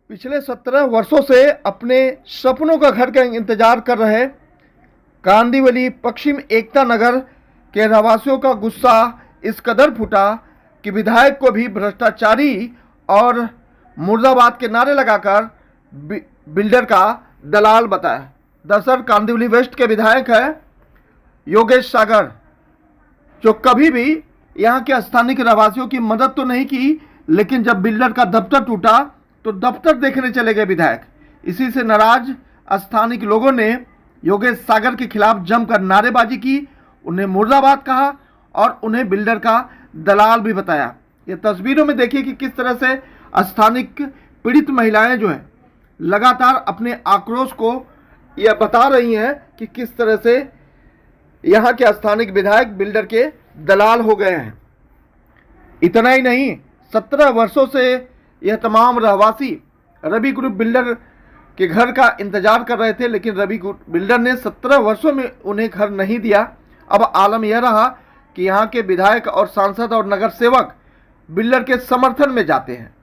पिछले 17 वर्षों से अपने सपनों का घर का इंतजार कर रहे कांदिवली पश्चिम एकता नगर के रहवासियों का गुस्सा इस कदर फूटा कि विधायक को भी भ्रष्टाचारी और मुर्दाबाद के नारे लगाकर बिल्डर का दलाल बताया। दरअसल कांदिवली वेस्ट के विधायक है योगेश सागर, जो कभी भी यहाँ के स्थानीय रहवासियों की मदद तो नहीं की, लेकिन जब बिल्डर का दफ्तर टूटा तो दफ्तर देखने चले गए विधायक। इसी से नाराज स्थानीय लोगों ने योगेश सागर के खिलाफ जमकर नारेबाजी की, उन्हें मुर्दाबाद कहा और उन्हें बिल्डर का दलाल भी बताया। ये तस्वीरों में देखिए कि किस तरह से स्थानीय पीड़ित महिलाएं जो है लगातार अपने आक्रोश को यह बता रही हैं कि किस तरह से यहाँ के स्थानीय विधायक बिल्डर के दलाल हो गए हैं। इतना ही नहीं, 17 वर्षों से यह तमाम रहवासी रवि ग्रुप बिल्डर के घर का इंतजार कर रहे थे, लेकिन रवि ग्रुप बिल्डर ने 17 वर्षों में उन्हें घर नहीं दिया। अब आलम यह रहा कि यहाँ के विधायक और सांसद और नगर सेवक बिल्डर के समर्थन में जाते हैं,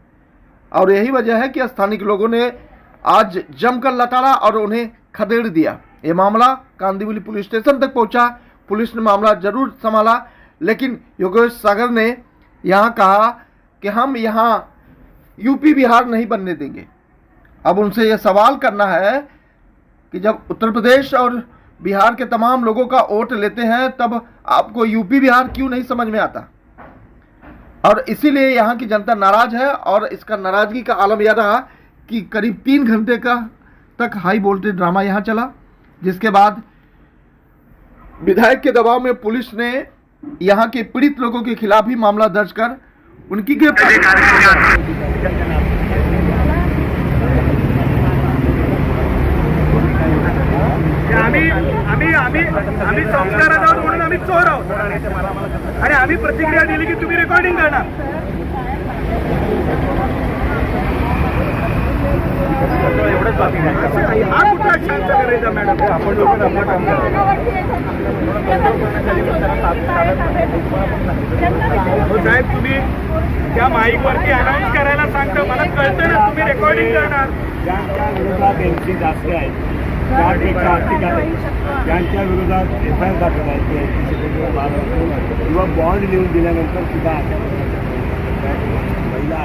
और यही वजह है कि स्थानीय लोगों ने आज जमकर लताड़ा और उन्हें खदेड़ दिया। ये मामला कांदिवली पुलिस स्टेशन तक पहुंचा। पुलिस ने मामला जरूर संभाला, लेकिन योगेश सागर ने यहाँ कहा कि हम यहाँ यूपी बिहार नहीं बनने देंगे। अब उनसे यह सवाल करना है कि जब उत्तर प्रदेश और बिहार के तमाम लोगों का वोट लेते हैं, तब आपको यूपी बिहार क्यों नहीं समझ में आता? और इसीलिए यहाँ की जनता नाराज है, और इसका नाराजगी का आलम यह रहा कि करीब 3 घंटे का तक हाई वोल्टेज ड्रामा यहाँ चला, जिसके बाद विधायक के दबाव में पुलिस ने यहाँ के पीड़ित लोगों के खिलाफ ही मामला दर्ज कर उनकी गिरफ्तारी। आम्ही संस्कारात आहोत म्हणून आम्ही चोर आहोत आणि आम्ही प्रतिक्रिया दिली की तुम्ही रेकॉर्डिंग करणार। एवढंच बाकी नाही। हा कुठला शांत करायचा मॅडम? आपण लोक आपलं काम साहेब, तुम्ही त्या माईकवरती अनाऊन्स करायला सांगता, मला कळतं ना तुम्ही रेकॉर्डिंग करणार। ज्यांच्या विरोधात एनसी जास्त आहे, ज्यांच्या विरोधात एफआयआर दाखल करायची किंवा बॉन्ड लिहून दिल्यानंतर सुद्धा महिला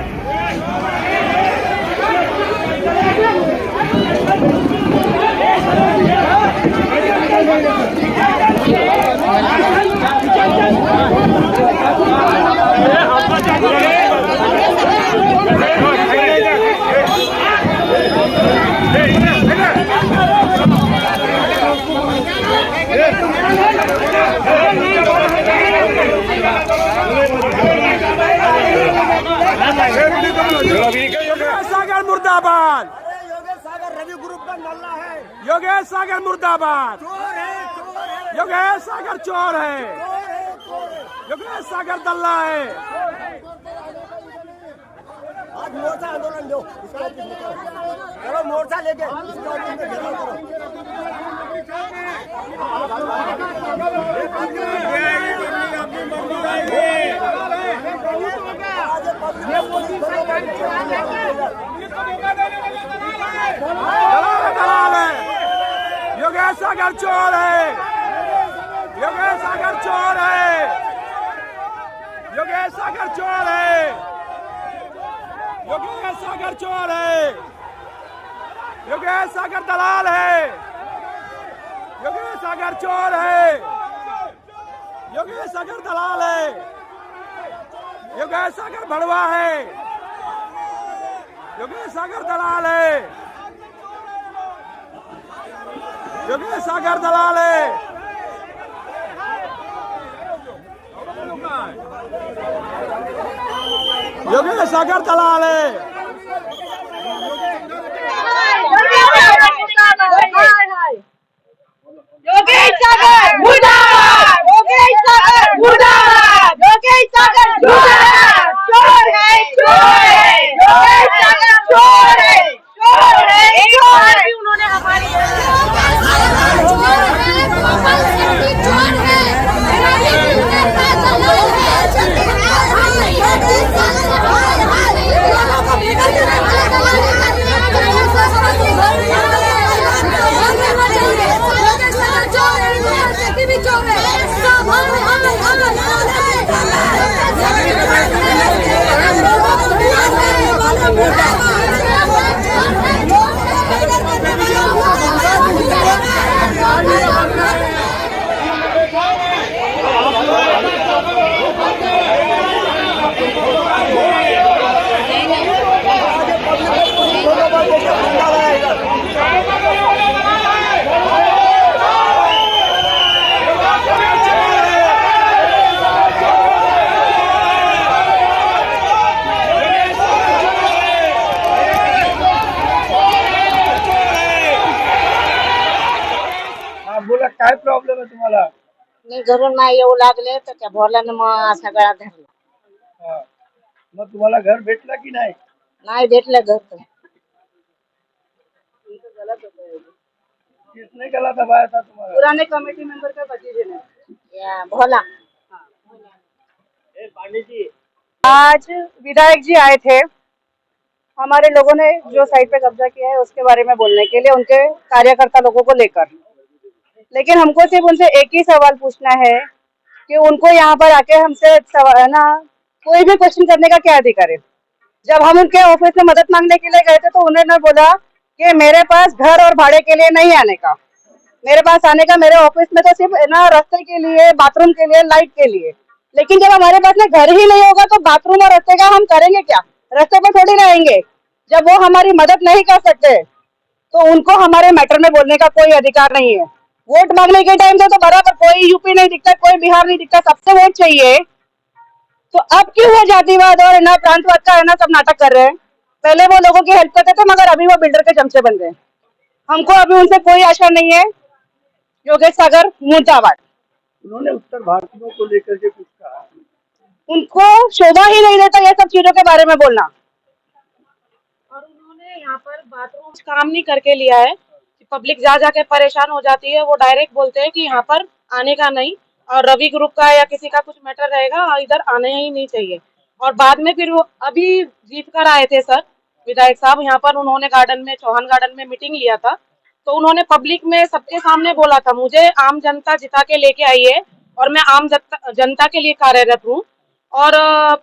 सागर मुर्दाबाद। योगेश सागर रवि ग्रुप का नल्ला है। योगेश सागर मुर्दाबाद। योगेश सागर चोर है। योगेश सागर दल्ला है। आज मोर्चा आंदोलन दो, चलो मोर्चा लेके दलाल है। योगेश सागर चोर है। योगेश सागर चोर है। योगेश सागर चोर है। योगेश सागर चोर है। योगेश सागर दलाल है। योगेश सागर चोर है। योगेश सागर दलाल है। योगेश सागर भड़वा है। योगेश सागर दलाल है। योगेश सागर दलाल है। योगेश सागर दलाल है। योगेश सागर मुर्दाबाद। योगेश सागर मुर्दाबाद। योगेश सागर चोर है। चोर है। योगेश सागर चोर है। चोर है। चोर है। उन्होंने हमारी चोर है। काय प्रॉब्लेम आहे तुम्हाला? मी घरून नाही येऊ लागले तर त्या भोरल्यानं मग सगळा धरला. हा. मग तुम्हाला घर भेटलं की नाही? नाही भेटलं घर तर. किसने गला दबाया था तुम्हाला? पुराने कमेटी मेंबर का भतीजे ने या भोला। आज विधायक जी आए थे, हमारे लोगों ने जो साइट पे कब्जा किया है उसके बारे में बोलने के लिए, उनके कार्यकर्ता लोगों को लेकर। लेकिन हमको सिर्फ उनसे एक ही सवाल पूछना है कि उनको यहाँ पर आके हमसे ना कोई भी क्वेश्चन करने का क्या अधिकार है। जब हम उनके ऑफिस में मदद मांगने के लिए गए थे तो उन्होंने बोला कि मेरे पास घर और भाड़े के लिए नहीं आने का, मेरे पास आने का मेरे ऑफिस में तो सिर्फ ना रास्ते के लिए, बाथरूम के लिए, लाइट के लिए। लेकिन जब हमारे पास में घर ही नहीं होगा तो बाथरूम और रास्ते का हम करेंगे क्या? रास्ते पे थोड़ी रहेंगे। जब वो हमारी मदद नहीं कर सकते तो उनको हमारे मैटर में बोलने का कोई अधिकार नहीं है। वोट मांगने के टाइम तो बराबर कोई यूपी नहीं दिखता, कोई बिहार नहीं दिखता, सबसे वोट चाहिए। तो अब क्यों वो जातिवाद और ना प्रांतवाद का है ना सब नाटक कर रहे हैं? पहले वो लोगों की हेल्प करते थे मगर अभी वो बिल्डर के चमचे बन गए। हमको अभी उनसे कोई आशा नहीं है। योगेश सागर मुर्दाबाद। उन्होंने उत्तर भारतीयों को लेकर के कुछ कहा? उनको शोभा ही नहीं देता ये सब चीजों के बारे में बोलना। और उन्होंने यहाँ पर बाथरूम काम नहीं करके लिया है कि पब्लिक जा जाके परेशान हो जाती है। वो डायरेक्ट बोलते हैं कि यहाँ पर आने का नहीं, और रवि ग्रुप का या किसी का कुछ मैटर रहेगा इधर आने ही नहीं चाहिए। और बाद में फिर वो अभी जीत कर आए थे सर विधायक साहब यहाँ पर, उन्होंने गार्डन में, चौहान गार्डन में मीटिंग लिया था। तो उन्होंने पब्लिक में सबके सामने बोला था मुझे आम जनता जिता के लेके आई है और मैं आम जनता के लिए कार्यरत हूँ। और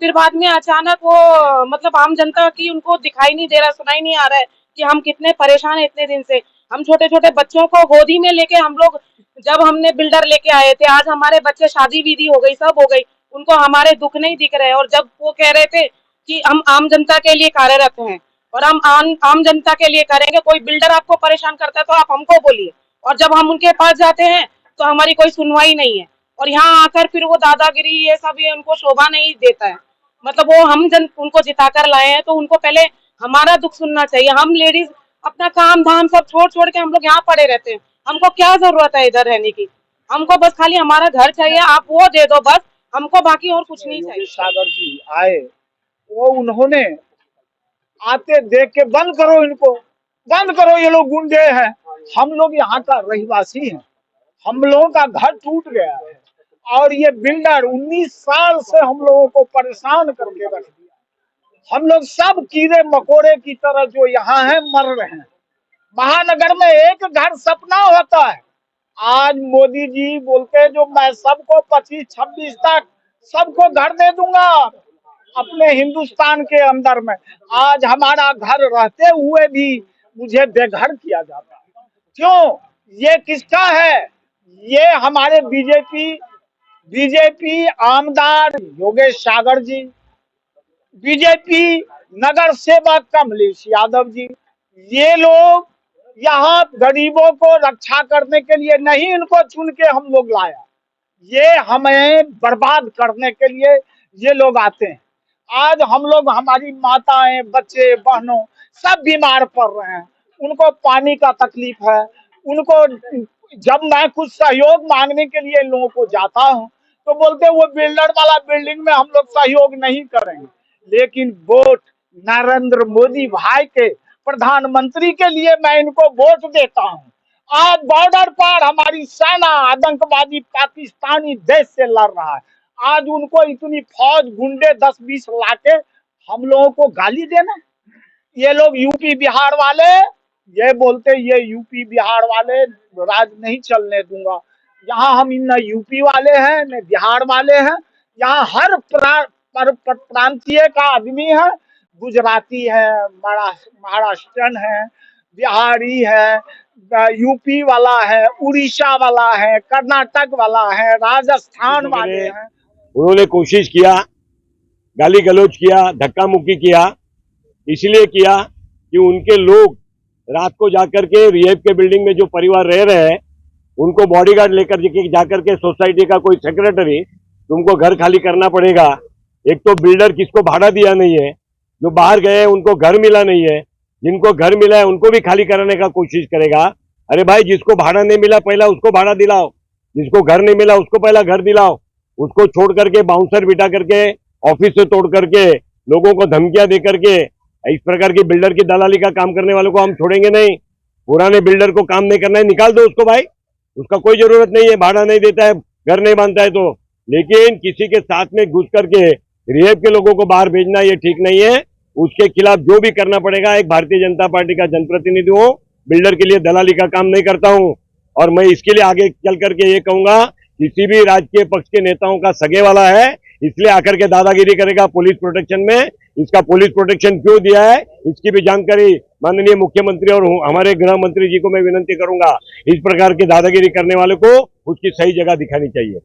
फिर बाद में अचानक वो मतलब आम जनता की उनको दिखाई नहीं दे रहा, सुनाई नहीं आ रहा है कि हम कितने परेशान हैं इतने दिन से। हम छोटे छोटे बच्चों को गोदी में लेके हम लोग, जब हमने बिल्डर लेके आए थे, आज हमारे बच्चे शादी विधि हो गई, सब हो गई, उनको हमारे दुख नहीं दिख रहे। और जब वो कह रहे थे कि हम आम जनता के लिए कार्यरत हैं और हम आम जनता के लिए करेंगे, कोई बिल्डर आपको परेशान करता है तो आप हमको बोलिए। और जब हम उनके पास जाते हैं तो हमारी कोई सुनवाई नहीं है। और यहाँ आकर फिर वो दादागिरी ये सब, ये उनको शोभा नहीं देता है। मतलब वो उनको जिताकर लाए हैं तो उनको पहले हमारा दुख सुनना चाहिए। हम लेडीज अपना काम धाम सब छोड़ छोड़ के हम लोग यहाँ पड़े रहते हैं। हमको क्या जरूरत है इधर रहने की? हमको बस खाली हमारा घर चाहिए, आप वो दे दो बस, हमको बाकी और कुछ नहीं चाहिए। योगेश सागर जी आए, वो उन्होंने आते देख के बंद करो इनको, बंद करो, ये लोग गुंडे हैं। हम लोग यहाँ का रहिवासी हैं, हम लोगों का घर टूट गया है और ये बिल्डर 19 साल से हम लोगों को परेशान करके रख दिया। हम लोग सब कीड़े मकोड़े की तरह जो यहाँ हैं मर रहे हैं। महानगर में एक घर सपना होता है। आज मोदी जी बोलते हैं जो मैं सबको 25-26 तक सबको घर दे दूंगा अपने हिंदुस्तान के अंदर में। आज हमारा घर रहते हुए भी मुझे बेघर किया जाता है। क्यों? ये किसका है? ये हमारे बीजेपी आमदार योगेश सागर जी, बीजेपी नगर सेवक कमलेश यादव जी, ये लोग यहाँ गरीबों को रक्षा करने के लिए नहीं इनको चुन के हम लोग लाया, ये हमें बर्बाद करने के लिए ये लोग आते हैं। आज हम लोग, हमारी माताएं, बच्चे, बहनों सब बीमार पड़ रहे हैं, उनको पानी का तकलीफ है। उनको जब मैं कुछ सहयोग मांगने के लिए इन लोगों को जाता हूं तो बोलते वो बिल्डर वाला बिल्डिंग में हम लोग सहयोग नहीं करेंगे। लेकिन वोट नरेंद्र मोदी भाई के, प्रधानमंत्री के लिए मैं इनको वोट देता हूं। आज बॉर्डर पर हमारी सेना आतंकवादी पाकिस्तानी देश से लड़ रहा है। आज उनको इतनी फौज, गुंडे 10-20 लाके हम लोगों को गाली देना। ये लोग यूपी बिहार वाले, ये बोलते ये यूपी बिहार वाले राज नहीं चलने दूंगा। यहाँ हम न यूपी वाले हैं न बिहार वाले हैं, यहाँ हर प्रांतीय का आदमी है। गुजराती है, महाराष्ट्रन है, बिहारी है, यूपी वाला है, उड़ीसा वाला है, कर्नाटक वाला है, राजस्थान वाले हैं। उन्होंने कोशिश किया, गाली गलौज किया, धक्का मुक्की किया, इसलिए किया कि उनके लोग रात को जाकर के रिहेब के बिल्डिंग में जो परिवार रह रहे हैं उनको बॉडीगार्ड लेकर जाकर के सोसाइटी का कोई सेक्रेटरी, तुमको घर खाली करना पड़ेगा। एक तो बिल्डर किसको भाड़ा दिया नहीं है, जो बाहर गए हैं उनको घर मिला नहीं है, जिनको घर मिला है उनको भी खाली कराने का कोशिश करेगा। अरे भाई, जिसको भाड़ा नहीं मिला पहला उसको भाड़ा दिलाओ, जिसको घर नहीं मिला उसको पहला घर दिलाओ, उसको छोड़ करके बाउंसर बिठा करके ऑफिस से तोड़ करके लोगों को धमकियां दे करके इस प्रकार की बिल्डर की दलाली का काम करने वालों को हम छोड़ेंगे नहीं। पुराने बिल्डर को काम नहीं करना है, निकाल दो उसको भाई, उसका कोई जरूरत नहीं है, भाड़ा नहीं देता है, घर नहीं बांधता है तो। लेकिन किसी के साथ में घुस करके रिहेब के लोगों को बाहर भेजना ये ठीक नहीं है। उसके खिलाफ जो भी करना पड़ेगा, एक भारतीय जनता पार्टी का जनप्रतिनिधि हूं, बिल्डर के लिए दलाली का काम नहीं करता हूं। और मैं इसके लिए आगे चल करके ये कहूंगा, किसी भी राजकीय पक्ष के नेताओं का सगे वाला है, इसलिए आकर के दादागिरी करेगा पुलिस प्रोटेक्शन में। इसका पुलिस प्रोटेक्शन क्यों दिया है, इसकी भी जानकारी माननीय मुख्यमंत्री और हमारे गृह मंत्री जी को मैं विनती करूंगा। इस प्रकार की दादागिरी करने वाले को उसकी सही जगह दिखानी चाहिए।